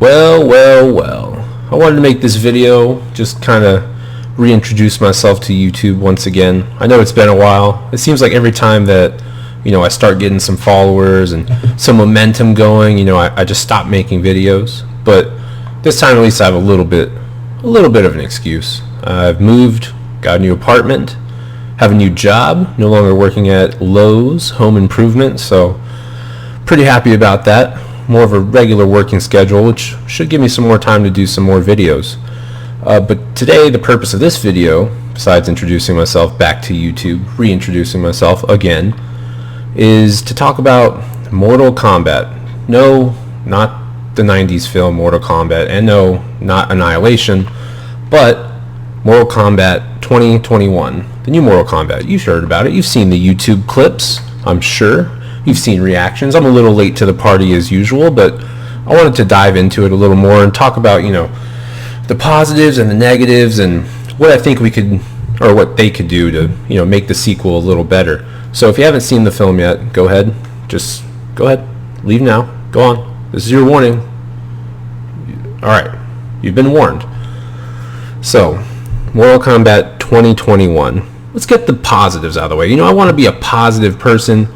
Well. I wanted to make this video, just kind of reintroduce myself to YouTube once again. I know it's been a while. It seems like every time that, I start getting some followers and some momentum going, I just stop making videos. But this time at least I have a little bit of an excuse. I've moved, got a new apartment, have a new job, no longer working at Lowe's Home Improvement, so pretty happy about that. More of a regular working schedule, which should give me some more time to do some more videos. But today, the purpose of this video, besides introducing myself back to YouTube, reintroducing myself again, is to talk about Mortal Kombat. No, not the 90s film Mortal Kombat, and no, not Annihilation, but Mortal Kombat 2021, the new Mortal Kombat. You've heard about it. You've seen the YouTube clips, I'm sure. You've seen reactions. I'm a little late to the party as usual, but I wanted to dive into it a little more and talk about, the positives and the negatives and what I think we could, or what they could do to, make the sequel a little better. So if you haven't seen the film yet, go ahead. Just go ahead. Leave now. Go on. This is your warning. All right. You've been warned. So, Mortal Kombat 2021. Let's get the positives out of the way. I want to be a positive person.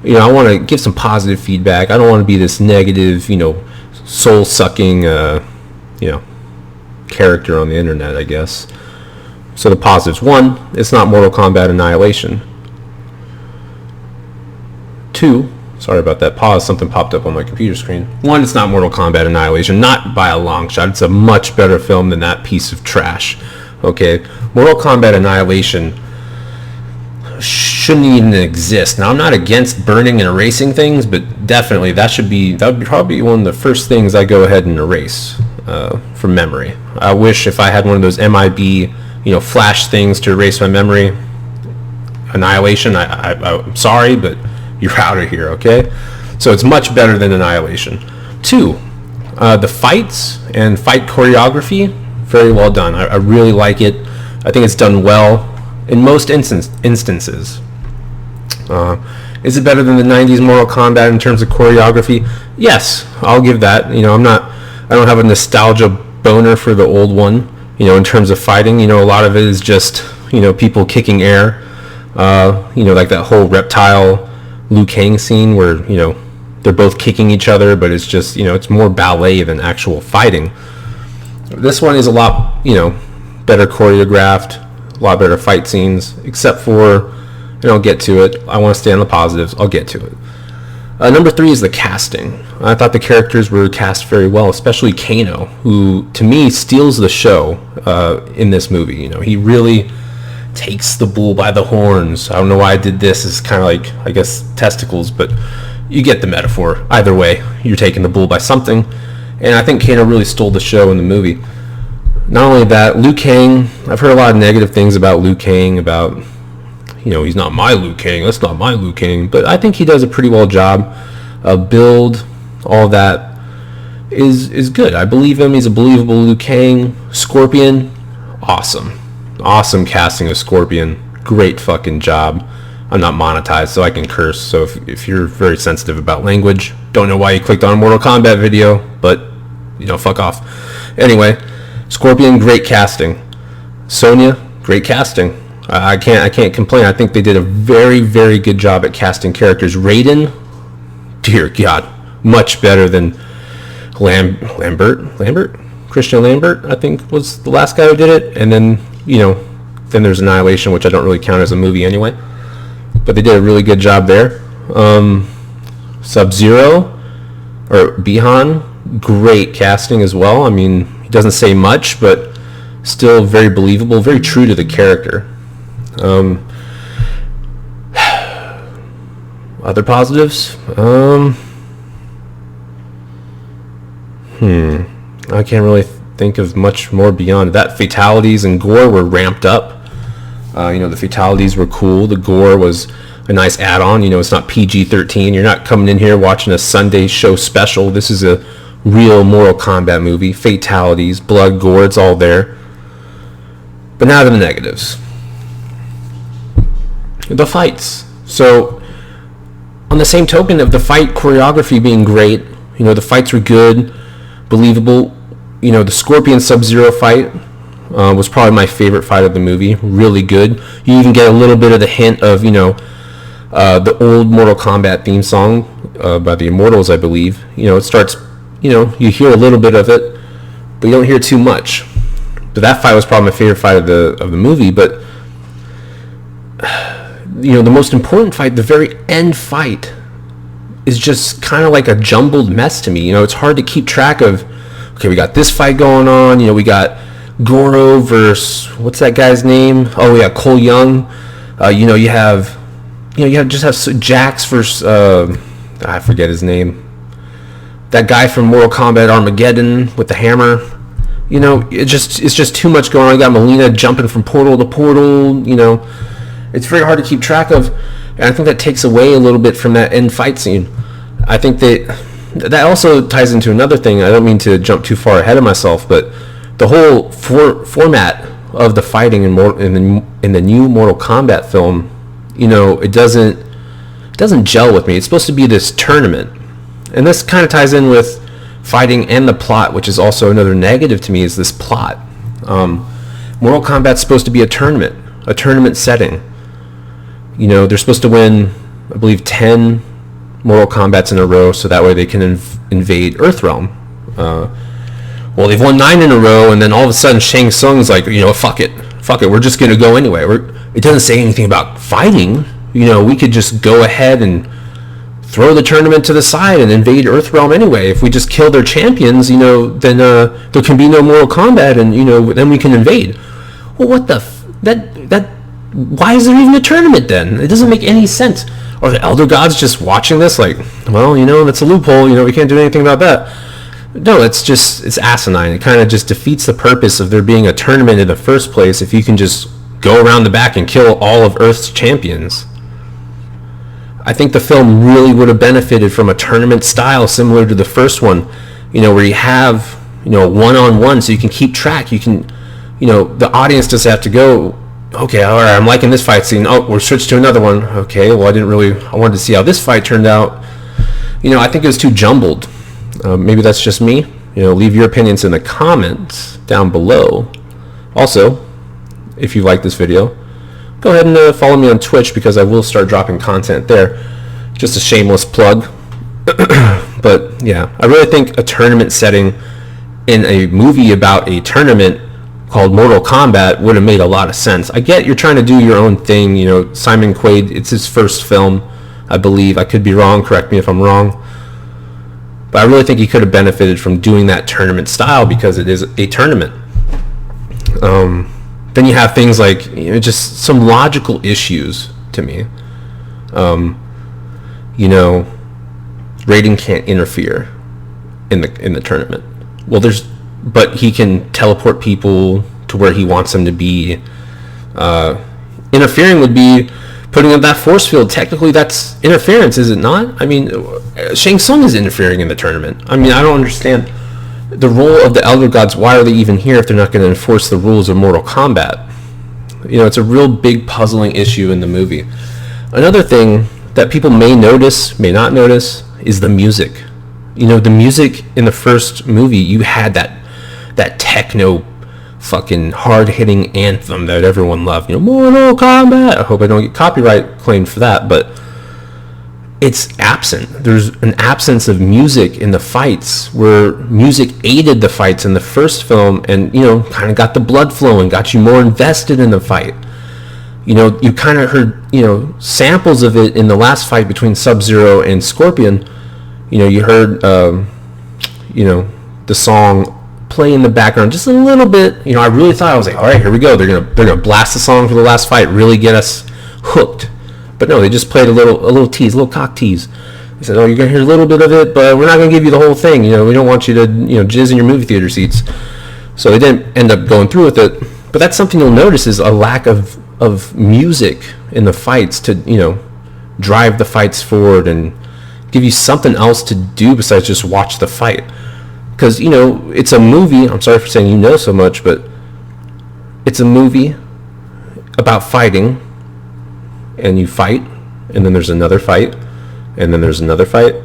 I want to give some positive feedback. I don't want to be this negative, soul-sucking, character on the internet, I guess. So the positives. 1, it's not Mortal Kombat Annihilation. 2, sorry about that pause, something popped up on my computer screen. 1, it's not Mortal Kombat Annihilation, not by a long shot. It's a much better film than that piece of trash. Okay, Mortal Kombat Annihilation shouldn't even exist. Now, I'm not against burning and erasing things, but definitely that would be probably one of the first things I go ahead and erase from memory. I wish if I had one of those MIB, flash things to erase my memory. Annihilation, I'm sorry, but you're out of here, okay? So it's much better than Annihilation. 2, the fights and fight choreography, very well done. I really like it. I think it's done well in most instances. Is it better than the 90s Mortal Kombat in terms of choreography? Yes, I'll give that. I don't have a nostalgia boner for the old one, in terms of fighting. A lot of it is just, people kicking air. Like that whole reptile Liu Kang scene where, they're both kicking each other, but it's just, it's more ballet than actual fighting. This one is a lot, better choreographed, a lot better fight scenes, except for, and I'll get to it. I want to stay on the positives. I'll get to it. Number 3 is the casting. I thought the characters were cast very well, especially Kano, who, to me, steals the show in this movie. He really takes the bull by the horns. I don't know why I did this. It's kind of like, I guess, testicles, but you get the metaphor. Either way, you're taking the bull by something. And I think Kano really stole the show in the movie. Not only that, Liu Kang, I've heard a lot of negative things about Liu Kang, about, he's not my Liu Kang, that's not my Liu Kang, but I think he does a pretty well job. Build, all that is good. I believe him. He's a believable Liu Kang. Scorpion, awesome. Awesome casting of Scorpion. Great fucking job. I'm not monetized, so I can curse, so if you're very sensitive about language, don't know why you clicked on a Mortal Kombat video, but, fuck off. Anyway, Scorpion, great casting. Sonya, great casting. I can't complain. I think they did a very, very good job at casting characters. Raiden, dear God, much better than Lambert? Christian Lambert, I think, was the last guy who did it. And then, then there's Annihilation, which I don't really count as a movie anyway. But they did a really good job there. Sub-Zero, or Bihan, great casting as well. I mean, he doesn't say much, but still very believable, very true to the character. Other positives? I can't really think of much more beyond that. Fatalities and gore were ramped up. The fatalities were cool. The gore was a nice add-on. It's not PG-13. You're not coming in here watching a Sunday show special. This is a real Mortal Kombat movie. Fatalities, blood, gore, it's all there. But now to the negatives. The fights. So, on the same token of the fight choreography being great, the fights were good. believable. The Scorpion Sub-Zero fight was probably my favorite fight of the movie. Really good. You even get a little bit of the hint of, the old Mortal Kombat theme song by the Immortals, I believe. It starts, you hear a little bit of it, but you don't hear too much. But that fight was probably my favorite fight of the movie. But the most important fight, the very end fight, is just kind of like a jumbled mess to me. It's hard to keep track of. Okay, we got this fight going on. We got Goro versus, what's that guy's name? Oh yeah, Cole Young. You have Jax versus I forget his name. That guy from Mortal Kombat Armageddon with the hammer. It's just too much going on. You got Melina jumping from portal to portal. It's very hard to keep track of, and I think that takes away a little bit from that end fight scene. I think that also ties into another thing. I don't mean to jump too far ahead of myself, but the whole format of the fighting in the new Mortal Kombat film, it doesn't gel with me. It's supposed to be this tournament, and this kind of ties in with fighting and the plot, which is also another negative to me, is this plot. Mortal Kombat's supposed to be a tournament setting. They're supposed to win, I believe, 10 Mortal Kombats in a row, so that way they can invade Earthrealm. Well, they've won 9 in a row, and then all of a sudden Shang Tsung's like, fuck it, we're just gonna go anyway. It doesn't say anything about fighting. We could just go ahead and throw the tournament to the side and invade Earthrealm anyway. If we just kill their champions, then there can be no Mortal Kombat, and then we can invade. Well, what the why is there even a tournament then? It doesn't make any sense. Are the Elder Gods just watching this like, well, that's a loophole, we can't do anything about that? No, it's asinine. It kind of just defeats the purpose of there being a tournament in the first place if you can just go around the back and kill all of Earth's champions. I think the film really would have benefited from a tournament style similar to the first one, where you have, one-on-one, so you can keep track. You can, the audience doesn't have to go, okay, all right, I'm liking this fight scene. Oh, we're switched to another one. Okay, well, I wanted to see how this fight turned out. I think it was too jumbled. Maybe that's just me. Leave your opinions in the comments down below. Also, if you like this video, go ahead and follow me on Twitch, because I will start dropping content there. Just a shameless plug. But yeah, I really think a tournament setting in a movie about a tournament called Mortal Kombat would have made a lot of sense. I get you're trying to do your own thing. Simon Quaid, it's his first film, I believe. I could be wrong. Correct me if I'm wrong. But I really think he could have benefited from doing that tournament style, because it is a tournament. Then you have things like, just some logical issues to me. Raiden can't interfere in the tournament. Well, but he can teleport people to where he wants them to be. Interfering would be putting up that force field. Technically, that's interference, is it not? Shang Tsung is interfering in the tournament. I don't understand the role of the Elder Gods. Why are they even here if they're not going to enforce the rules of Mortal Kombat? It's a real big puzzling issue in the movie. Another thing that people may notice, may not notice, is the music. The music in the first movie, you had that techno fucking hard-hitting anthem that everyone loved. Mortal Kombat. I hope I don't get copyright claimed for that, but it's absent. There's an absence of music in the fights, where music aided the fights in the first film and, kind of got the blood flowing, got you more invested in the fight. You kind of heard, samples of it in the last fight between Sub-Zero and Scorpion. You heard, the song play in the background just a little bit. I really thought, I was like, all right, here we go. They're gonna blast the song for the last fight, really get us hooked. But no, they just played a little tease, a little cock tease. They said, oh, you're gonna hear a little bit of it, but we're not gonna give you the whole thing. We don't want you to, jizz in your movie theater seats. So they didn't end up going through with it. But that's something you'll notice, is a lack of music in the fights to, drive the fights forward and give you something else to do besides just watch the fight. Because, it's a movie. I'm sorry for saying so much, but it's a movie about fighting, and you fight, and then there's another fight, and then there's another fight.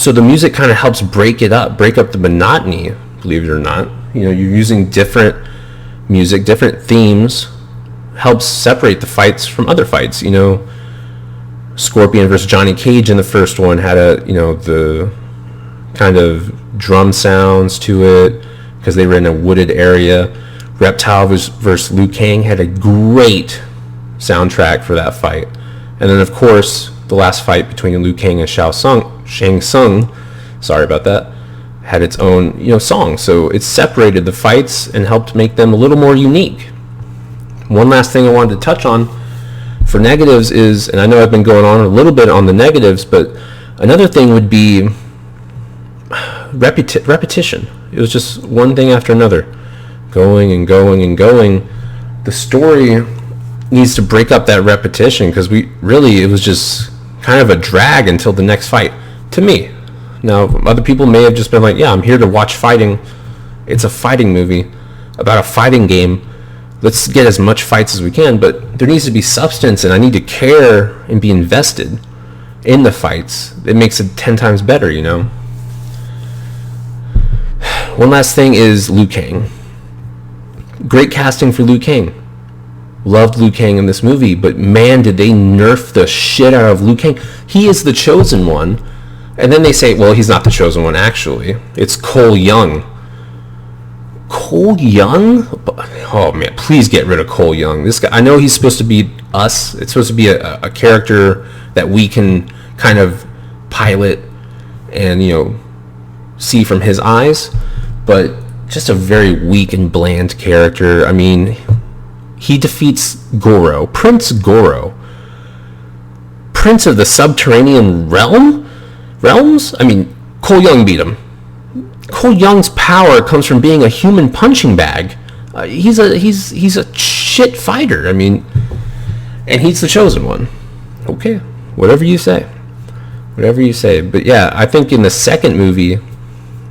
So the music kind of helps break up the monotony, believe it or not. You're using different music, different themes, helps separate the fights from other fights. Scorpion versus Johnny Cage in the first one had the kind of drum sounds to it because they were in a wooded area. Reptile versus Liu Kang had a great soundtrack for that fight. And then, of course, the last fight between Liu Kang and Shang Tsung, sorry about that, had its own song. So it separated the fights and helped make them a little more unique. One last thing I wanted to touch on for negatives is, and I know I've been going on a little bit on the negatives, but another thing would be repetition. It was just one thing after another, going and going and going. The story needs to break up that repetition because it was just kind of a drag until the next fight, to me. Now, other people may have just been like, yeah, I'm here to watch fighting. It's a fighting movie about a fighting game. Let's get as much fights as we can, but there needs to be substance, and I need to care and be invested in the fights. It makes it 10 times better, One last thing is Liu Kang. Great casting for Liu Kang. Loved Liu Kang in this movie, but man, did they nerf the shit out of Liu Kang. He is the chosen one, and then they say, well, he's not the chosen one, actually. It's Cole Young. Cole Young? Oh man, please get rid of Cole Young. This guy, I know he's supposed to be us. It's supposed to be a character that we can kind of pilot and see from his eyes, but just a very weak and bland character. I mean, he defeats Goro, Prince Goro, Prince of the Subterranean Realms. I mean, Cole Young beat him. Cole Young's power comes from being a human punching bag. He's a shit fighter. I mean, and he's the chosen one. Okay, whatever you say. But yeah, I think in the second movie,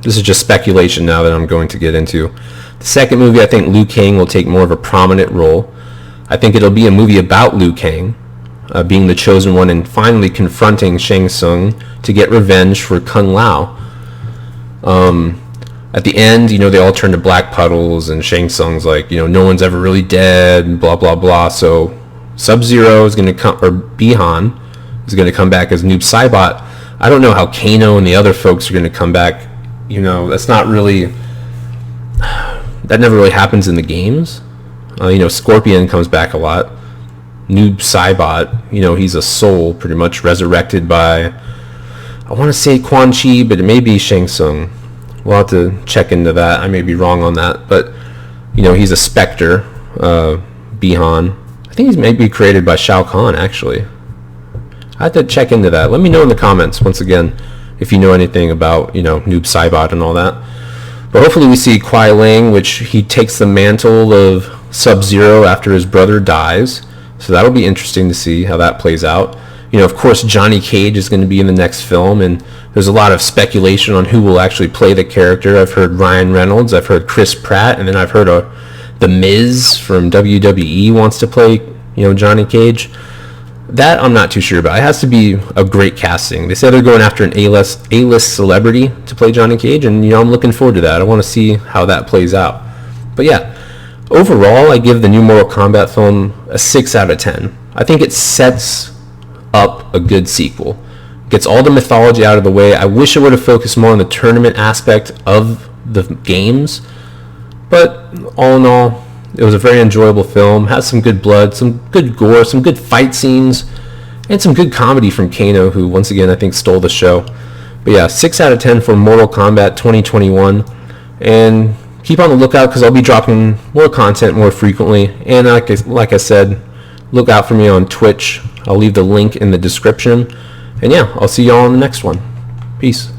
this is just speculation now that I'm going to get into. The second movie, I think Liu Kang will take more of a prominent role. I think it'll be a movie about Liu Kang being the chosen one and finally confronting Shang Tsung to get revenge for Kung Lao. At the end, they all turn to black puddles, and Shang Tsung's like, no one's ever really dead, blah, blah, blah. So Sub-Zero is going to come, or Bi-Han is going to come back as Noob Saibot. I don't know how Kano and the other folks are going to come back. That's not really, that never really happens in the games. Scorpion comes back a lot. Noob Saibot, he's a soul pretty much resurrected by, I want to say Quan Chi, but it may be Shang Tsung. We'll have to check into that. I may be wrong on that, but he's a specter, Bi-Han. I think he's maybe created by Shao Kahn, actually. I have to check into that. Let me know in the comments once again if you know anything about Noob Saibot and all that. But hopefully we see Kuai Liang, which he takes the mantle of Sub-Zero after his brother dies. So that'll be interesting to see how that plays out. Of course, Johnny Cage is going to be in the next film, and there's a lot of speculation on who will actually play the character. I've heard Ryan Reynolds, I've heard Chris Pratt, and then I've heard The Miz from WWE wants to play, Johnny Cage. That I'm not too sure about. It has to be a great casting. They said they're going after an A-list celebrity to play Johnny Cage, and I'm looking forward to that. I want to see how that plays out. But yeah, overall, I give the new Mortal Kombat film a 6 out of 10. I think it sets up a good sequel. Gets all the mythology out of the way. I wish it would have focused more on the tournament aspect of the games, but all in all, it was a very enjoyable film. Has some good blood, some good gore, some good fight scenes, and some good comedy from Kano, who once again I think stole the show. But yeah, 6 out of 10 for Mortal Kombat 2021, and keep on the lookout because I'll be dropping more content more frequently. And like I said, look out for me on Twitch. I'll leave the link in the description. And yeah, I'll see y'all on the next one. Peace.